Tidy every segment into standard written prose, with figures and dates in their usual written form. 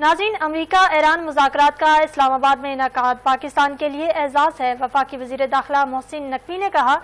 नाज़रीन, अमरीका ईरान मुज़ाकरात का इस्लामाबाद में इनेकाद पाकिस्तान के लिए एजाज़ है। वफाकी वज़ीर दाखिला मोहसिन नकवी ने कहा,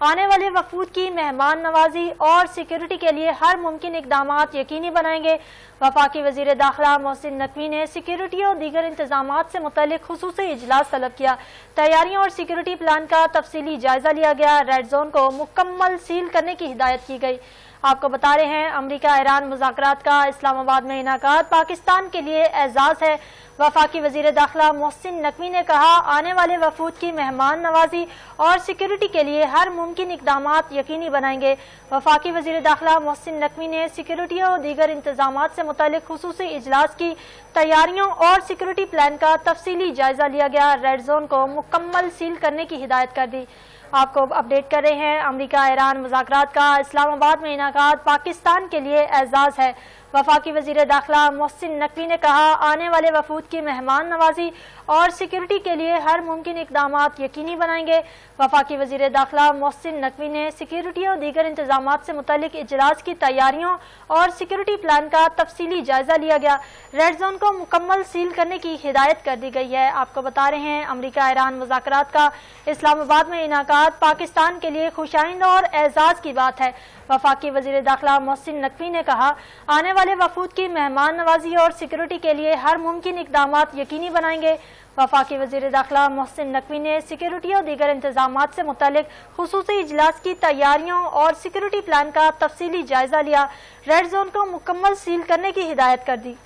आने वाले वफूद की मेहमान नवाजी और सिक्योरिटी के लिए हर मुमकिन इक़दामात यकीनी बनाएंगे। वफाकी वज़ीर दाखिला मोहसिन नकवी ने सिक्योरिटी और दीगर इंतजामात से मुतल्लिक़ खुसूसी इजलास तलब किया। तैयारियों और सिक्योरिटी प्लान का तफसीली जायजा लिया गया। रेड जोन को मुकम्मल सील करने की हिदायत की गई। आपको बता रहे हैं, अमरीका ईरान मुज़ाकरात का इस्लामाबाद में इनेकाद पाकिस्तान के लिए एजाज़ है। वफाकी वज़ीर दाखिला मोहसिन नकवी ने कहा, आने वाले वफूद की मेहमान नवाजी और सिक्योरिटी के लिए हर मुमकिन इक़दामात यकीनी बनाएंगे। वफाकी वज़ीर दाखिला मोहसिन नकवी ने सिक्योरिटी और दीगर इंतजामात से मुतल्लिक़ खुसूसी इजलास की तैयारियों और सिक्योरिटी प्लान का तफसीली जायजा लिया गया। रेड जोन को मुकम्मल सील करने की हिदायत कर दी। आपको अपडेट कर रहे हैं, अमरीका ईरान मुज़ाकरात का इस्लामाबाद में इनेकाद पाकिस्तान के लिए एजाज़ है। वफाकी वज़ीर दाखिला मोहसिन नकवी ने कहा, आने वाले वफूद की मेहमान नवाजी और सिक्योरिटी के लिए हर मुमकिन इक़दामात यकीनी बनाएंगे। वफाकी वज़ीर दाखिला मोहसिन नकवी ने सिक्योरिटी और दीगर इंतजामात से मुतल्लिक़ इजलास की तैयारियों और सिक्योरिटी प्लान का तफसीली जायजा लिया गया। रेड जोन को मुकम्मल सील करने की हिदायत कर दी गई है। आपको बता रहे हैं, अमरीका ईरान मुज़ाकरात का इस्लामाबाद में इनेकाद पाकिस्तान के लिए खुशाइंद और एजाज़ की बात है। वफाकी वज़ीर दाखिला मोहसिन नकवी ने कहा, आने वाले वफूद की मेहमान नवाजी और सिक्योरिटी के लिए हर मुमकिन इक़दामात यकीनी बनाएंगे। वफाकी वज़ीर दाखिला मोहसिन नकवी ने सिक्योरिटी और दीगर इंतजामात से मुतल्लिक़ खुसूसी इजलास की तैयारियों और सिक्योरिटी प्लान का तफसीली जायजा लिया। रेड जोन को मुकम्मल सील करने की हिदायत कर दी।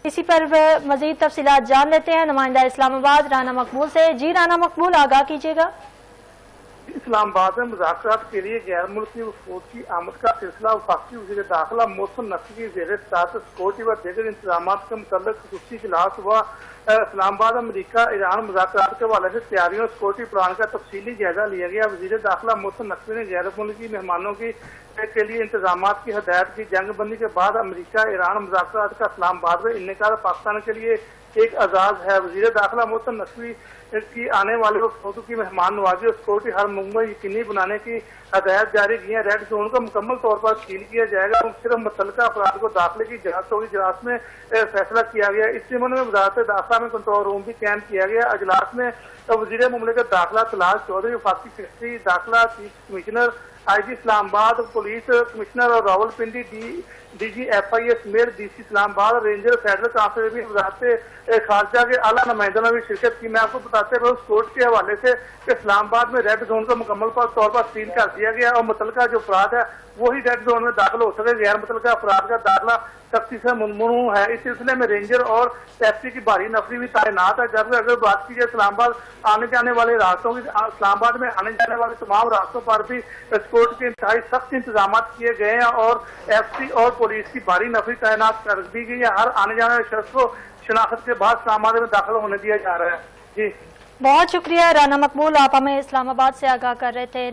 इसी पर मज़ीद तफसीलात जान लेते हैं नुमाइंदा इस्लामाबाद राना मकबूल से। जी राना मकबूल, आगाह कीजिएगा। इस्लामाबाद में मुज़ाकरात के लिए गैर मुल्की वफूद की आमद का सिलसिला वफाकी वज़ीर दाखिला मोहसिन नकवी की ज़ेर सदारत सिक्योरिटी व दीगर इंतजाम के मुतल्लिक़ खुसूसी इजलास हुआ। इस्लामाबाद अमरीका ईरान मुज़ाकरात के हवाले से तैयारियों और सिक्योरिटी प्लान का तफसीली जायजा लिया गया। वज़ीर दाखिला मोहसिन नकवी ने गैर मुल्की मेहमानों की के लिए इंतजाम की हदायत की। जंगबंदी के बाद अमरीका ईरान मुज़ाकरात का इस्लामाबाद में इनेकाद पाकिस्तान के लिए एक एजाज़ है। वज़ीर दाखिला मोहसिन नकवी की आने वाले वफूद की मेहमान नवाजी और सिक्योरिटी हर मुमकिन यकीनी बनाने की हदायत जारी की है। रेड जोन को मुकम्मल तौर पर सील किया जाएगा। सिर्फ मुतल्लिका अफराद को दाखिले की इजाजत होगी। इजलास में फैसला किया गया। इस संबंध में वज़ारत दाखिला में कंट्रोल रूम भी कायम किया गया। इजलास में वज़ीर मुमलिकत दाखिला तलाल चौधरी, वफाकी सेक्रेटरी दाखिला, chief commissioner IG Islamabad, police commissioner और रावलपिंडी DGFI समेत DC Islamabad, ranger, federal council भी वज़ारत खारजा के आला नुमाइंदों ने भी शिरकत की। मैं आपको बताते हुए कोर्ट के हवाले से इस्लामाबाद में रेड जोन को मुकम्मल तौर पर सील कर दिया गया और मुतल्लिका जो अफराद है वही रेड जोन में दाखिल हो सके। गैर मुतल्लिका अफराद का दाखिला सख्ती से ममनू है। इस सिलसिले में रेंजर और टैक्सी की भारी नफरी भी तैनात है। जबकि अगर बात की जाए इस्लामाबाद आने जाने वाले रास्तों की, इस्लामाबाद में आने जाने वाले तमाम रास्तों पर भी स्कोर्ट के इंतहाई सख्त इंतजाम किए गए हैं और FC और पुलिस की भारी नफरी तैनात कर दी गई है। हर आने जाने वाले शख्स को शनाख्त के बाद इस्लामाबाद में दाखिल होने दिया जा रहा है। जी बहुत शुक्रिया राना मकबूल, आप हमें इस्लामाबाद से आगाह कर रहे थे।